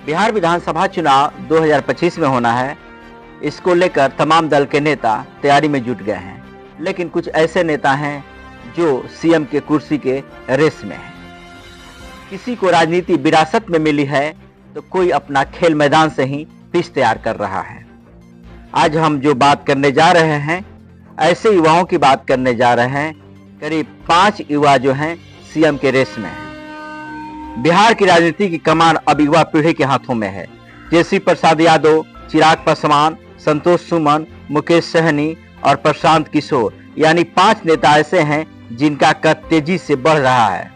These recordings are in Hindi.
बिहार विधानसभा चुनाव 2025 में होना है। इसको लेकर तमाम दल के नेता तैयारी में जुट गए हैं, लेकिन कुछ ऐसे नेता हैं जो सीएम के कुर्सी के रेस में हैं। किसी को राजनीति विरासत में मिली है तो कोई अपना खेल मैदान से ही पिच तैयार कर रहा है। आज हम जो बात करने जा रहे हैं, ऐसे युवाओं की बात करने जा रहे हैं। करीब 5 युवा जो हैं सीएम के रेस में हैं। बिहार की राजनीति की कमान अब युवा पीढ़ी के हाथों में है। तेजस्वी प्रसाद यादव, चिराग पासवान, संतोष सुमन, मुकेश सहनी और प्रशांत किशोर, यानी 5 नेता ऐसे हैं जिनका कद तेजी से बढ़ रहा है।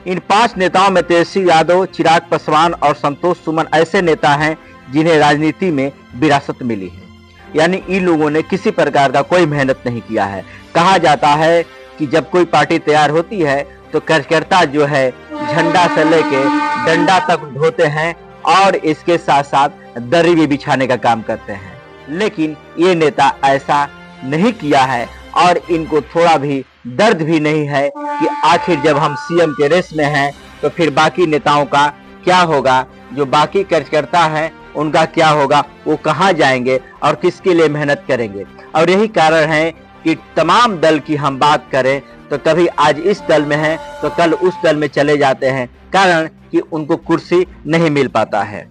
इन 5 नेताओं में तेजस्वी यादव, चिराग पासवान और संतोष सुमन ऐसे नेता हैं जिन्हें राजनीति में विरासत मिली है, यानी इन लोगों ने किसी प्रकार का कोई मेहनत नहीं किया है। कहा जाता है कि जब कोई पार्टी तैयार होती है तो कार्यकर्ता जो है झंडा से लेके डंडा तक ढोते हैं और इसके साथ साथ दरी भी बिछाने का काम करते हैं, लेकिन ये नेता ऐसा नहीं किया है और इनको थोड़ा भी दर्द भी नहीं है कि आखिर जब हम सीएम के रेस में हैं तो फिर बाकी नेताओं का क्या होगा, जो बाकी कार्यकर्ता हैं उनका क्या होगा, वो कहां जाएंगे और किसके लिए मेहनत करेंगे। और यही कारण है कि तमाम दल की हम बात करें तो कभी आज इस दल में हैं तो कल उस दल में चले जाते हैं, कारण कि उनको कुर्सी नहीं मिल पाता है।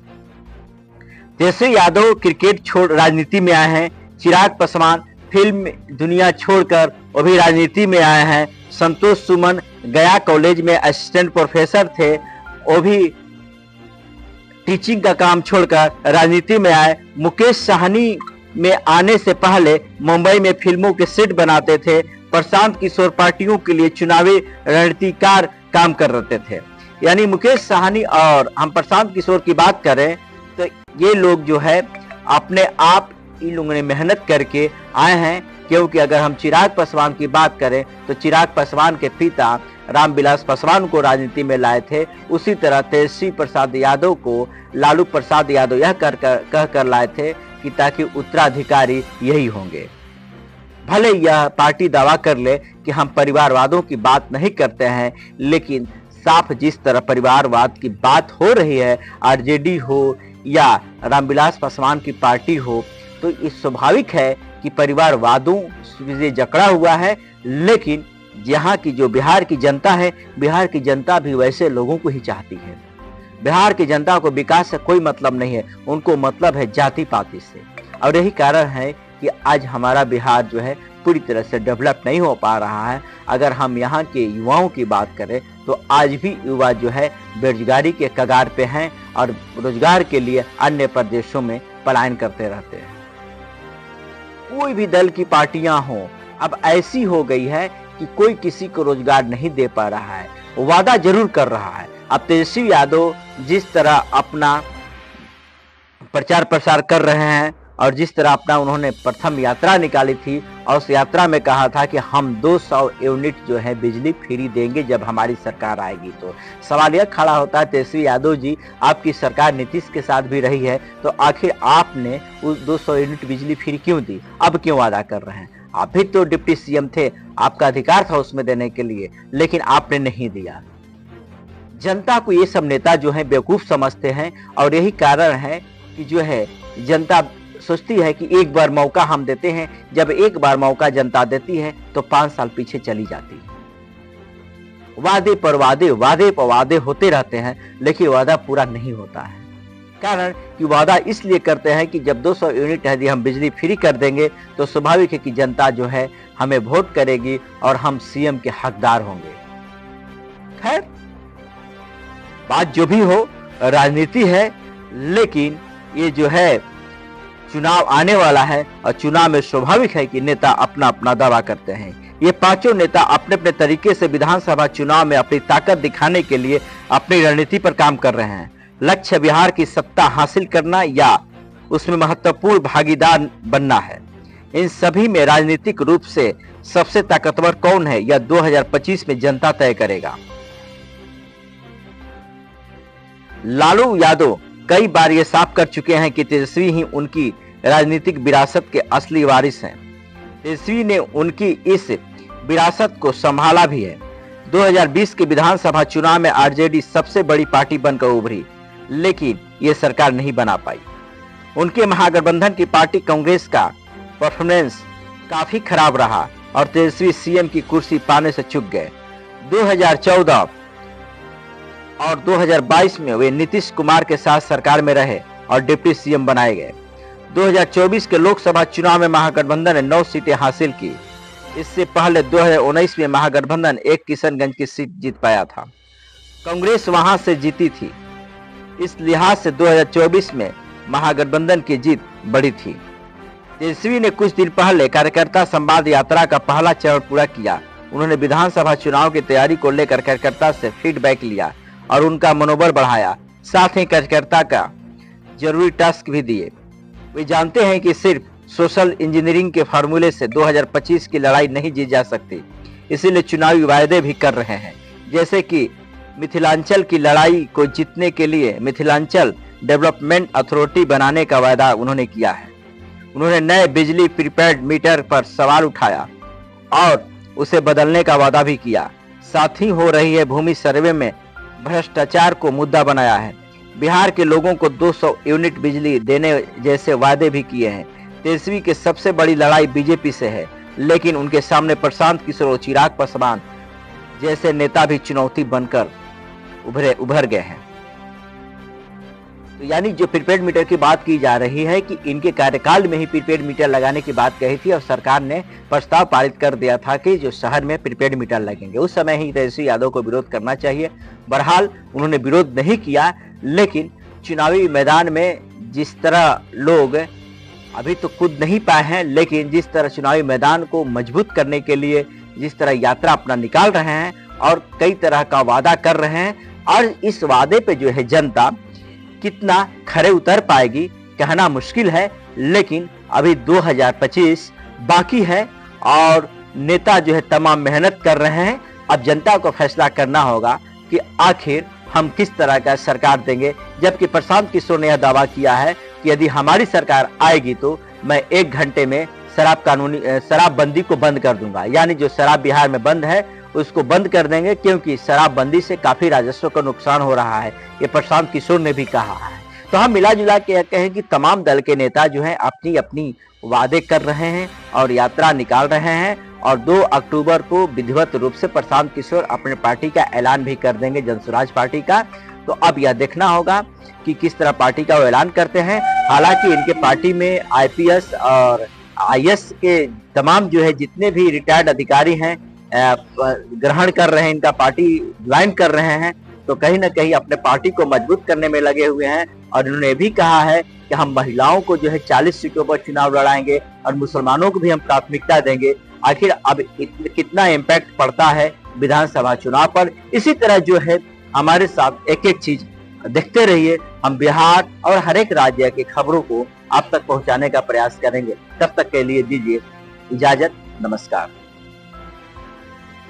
तेजस्वी यादव क्रिकेट छोड़ राजनीति में आए हैं। चिराग पासवान फिल्म दुनिया छोड़कर वो भी राजनीति में आए हैं। संतोष सुमन गया कॉलेज में असिस्टेंट प्रोफेसर थे, वो भी टीचिंग का काम छोड़कर राजनीति में आए। मुकेश सहनी में आने से पहले मुंबई में फिल्मों के सेट बनाते थे। प्रशांत किशोर पार्टियों के लिए चुनावी रणनीतिकार काम कर रहे थे। यानी मुकेश सहनी और हम प्रशांत किशोर की बात करें तो ये लोग जो है अपने आप इन लोगों ने मेहनत करके आए हैं, क्योंकि अगर हम चिराग पासवान की बात करें तो चिराग पासवान के पिता रामविलास पासवान को राजनीति में लाए थे। उसी तरह तेजस्वी प्रसाद यादव को लालू प्रसाद यादव यह कहकर लाए थे कि ताकि उत्तराधिकारी यही होंगे। भले यह पार्टी दावा कर ले कि हम परिवारवादों की बात नहीं करते हैं, लेकिन साफ जिस तरह परिवारवाद की बात हो रही है, आरजेडी हो या रामविलास पासवान की पार्टी हो, तो ये स्वाभाविक है कि परिवारवादों से जकड़ा हुआ है। लेकिन यहाँ की जो बिहार की जनता है, बिहार की जनता भी वैसे लोगों को ही चाहती है। बिहार की जनता को विकास से कोई मतलब नहीं है, उनको मतलब है जाति पाति से। और यही कारण है कि आज हमारा बिहार जो है पूरी तरह से डेवलप नहीं हो पा रहा है। अगर हम यहाँ के युवाओं की बात करें तो आज भी युवा जो है बेरोजगारी के कगार पे हैं और रोजगार के लिए अन्य प्रदेशों में पलायन करते रहते हैं। कोई भी दल की पार्टियां हों, अब ऐसी हो गई है कि कोई किसी को रोजगार नहीं दे पा रहा है, वादा जरूर कर रहा है। अब तेजस्वी यादव जिस तरह अपना प्रचार प्रसार कर रहे हैं और जिस तरह अपना उन्होंने प्रथम यात्रा निकाली थी और उस यात्रा में कहा था कि हम 200 यूनिट जो है बिजली फ्री देंगे जब हमारी सरकार आएगी, तो सवाल यह खड़ा होता है तेजस्वी यादव जी, आपकी सरकार नीतीश के साथ भी रही है, तो आखिर आपने उस 200 यूनिट बिजली फ्री क्यों दी, अब क्यों वादा कर रहे हैं? आप भी तो डिप्टी सीएम थे, आपका अधिकार था उसमें देने के लिए, लेकिन आपने नहीं दिया। जनता को ये सब नेता जो है बेवकूफ समझते हैं और यही कारण है कि जो है जनता सोचती है कि एक बार मौका हम देते हैं। जब एक बार मौका जनता देती है तो 5 साल पीछे चली जाती है। वादे पर वादे, वादे पर वादे होते रहते हैं, लेकिन वादा पूरा नहीं होता है। कारण कि वादा इसलिए करते हैं कि जब 200 यूनिट यदि हम बिजली फ्री कर देंगे तो स्वाभाविक है कि जनता जो है हमें वोट करेगी और हम सीएम के हकदार होंगे। खैर, बात जो भी हो, राजनीति है, लेकिन ये जो है चुनाव आने वाला है और चुनाव में स्वाभाविक है कि नेता अपना अपना दावा करते हैं। ये 5 नेता अपने अपने तरीके से विधानसभा चुनाव में अपनी ताकत दिखाने के लिए अपनी रणनीति पर काम कर रहे हैं। लक्ष्य बिहार की सत्ता हासिल करना या उसमें महत्वपूर्ण भागीदार बनना है। इन सभी में राजनीतिक रूप से सबसे ताकतवर कौन है, यह 2025 में जनता तय करेगा। लालू यादव कई बार ये साफ कर चुके हैं कि तेजस्वी ही उनकी राजनीतिक विरासत के असली वारिस हैं। तेजस्वी ने उनकी इस विरासत को संभाला भी है। 2020 के विधानसभा चुनाव में आरजेडी सबसे बड़ी पार्टी बनकर उभरी। लेकिन ये सरकार नहीं बना पाई। उनके महागठबंधन की पार्टी कांग्रेस का परफॉर्मेंस काफी खराब रहा और तेजस्वी सीएम की कुर्सी पाने से चूक गए। 2014 और 2022 में वे नीतीश कुमार के साथ सरकार में रहे और डिप्टी सीएम बनाए गए। 2024 के लोकसभा चुनाव में महागठबंधन ने 9 सीटें हासिल की। इससे पहले 2019 में महागठबंधन एक किशनगंज की सीट जीत पाया था। कांग्रेस वहां से जीती थी। इस लिहाज से 2024 में महागठबंधन की जीत बड़ी थी। तेजस्वी ने कुछ दिन पहले कार्यकर्ता संवाद यात्रा का पहला चरण पूरा किया। उन्होंने विधानसभा चुनाव की तैयारी को लेकर कार्यकर्ता से फीडबैक लिया और उनका मनोबल बढ़ाया। साथ ही कार्यकर्ता का जरूरी टास्क भी दिए। वे जानते हैं कि सिर्फ सोशल इंजीनियरिंग के फार्मूले से 2025 की लड़ाई नहीं जीत जा सकती, इसीलिए चुनावी वायदे भी कर रहे हैं। जैसे कि मिथिलांचल की लड़ाई को जीतने के लिए मिथिलांचल डेवलपमेंट अथॉरिटी बनाने का वायदा उन्होंने किया है। उन्होंने नए बिजली प्रीपेड मीटर पर सवाल उठाया और उसे बदलने का वादा भी किया। साथ ही हो रही है भूमि सर्वे में भ्रष्टाचार को मुद्दा बनाया है। बिहार के लोगों को 200 यूनिट बिजली देने जैसे वादे भी किए हैं। तेजस्वी की सबसे बड़ी लड़ाई बीजेपी से है, लेकिन उनके सामने प्रशांत किशोर और चिराग पासवान जैसे नेता भी चुनौती बनकर उभर गए हैं। तो यानी जो प्रीपेड मीटर की बात की जा रही है कि इनके कार्यकाल में ही प्रीपेड मीटर लगाने की बात कही थी और सरकार ने प्रस्ताव पारित कर दिया था कि जो शहर में प्रीपेड मीटर लगेंगे। उस समय ही तेजस्वी यादव को विरोध करना चाहिए। बहरहाल उन्होंने विरोध नहीं किया, लेकिन चुनावी मैदान में जिस तरह लोग अभी तो कूद नहीं पाए हैं, लेकिन जिस तरह चुनावी मैदान को मजबूत करने के लिए जिस तरह यात्रा अपना निकाल रहे हैं और कई तरह का वादा कर रहे हैं, और इस वादे पे जो है जनता कितना खरे उतर पाएगी कहना मुश्किल है। लेकिन अभी 2025 बाकी है और नेता जो है तमाम मेहनत कर रहे हैं। अब जनता को फैसला करना होगा कि आखिर हम किस तरह का सरकार देंगे। जबकि प्रशांत किशोर ने यह दावा किया है कि यदि हमारी सरकार आएगी तो मैं 1 घंटे में शराबबंदी को बंद कर दूंगा। यानी जो शराब बिहार में बंद है उसको बंद कर देंगे, क्योंकि शराबबंदी से काफी राजस्व का नुकसान हो रहा है, ये प्रशांत किशोर ने भी कहा है। तो हम मिला जुला के कहें कि तमाम दल के नेता जो हैं अपनी अपनी वादे कर रहे हैं और यात्रा निकाल रहे हैं, और 2 अक्टूबर को विधिवत रूप से प्रशांत किशोर अपने पार्टी का ऐलान भी कर देंगे, जनसुराज पार्टी का। तो अब यह देखना होगा कि किस तरह पार्टी का वो ऐलान करते हैं। हालांकि इनके पार्टी में आईपीएस और आईएएस के तमाम जो है जितने भी रिटायर्ड अधिकारी हैं ग्रहण कर रहे हैं, इनका पार्टी ज्वाइन कर रहे हैं, तो कहीं ना कहीं अपने पार्टी को मजबूत करने में लगे हुए हैं। और इन्होंने भी कहा है कि हम महिलाओं को जो है 40 सीटों पर चुनाव लड़ाएंगे और मुसलमानों को भी हम प्राथमिकता देंगे। आखिर अब कितना इम्पैक्ट पड़ता है विधानसभा चुनाव पर, इसी तरह जो है हमारे साथ एक एक चीज देखते रहिए। हम बिहार और हर एक राज्य की खबरों को आप तक पहुंचाने का प्रयास करेंगे। तब तक के लिए दीजिए इजाजत। नमस्कार।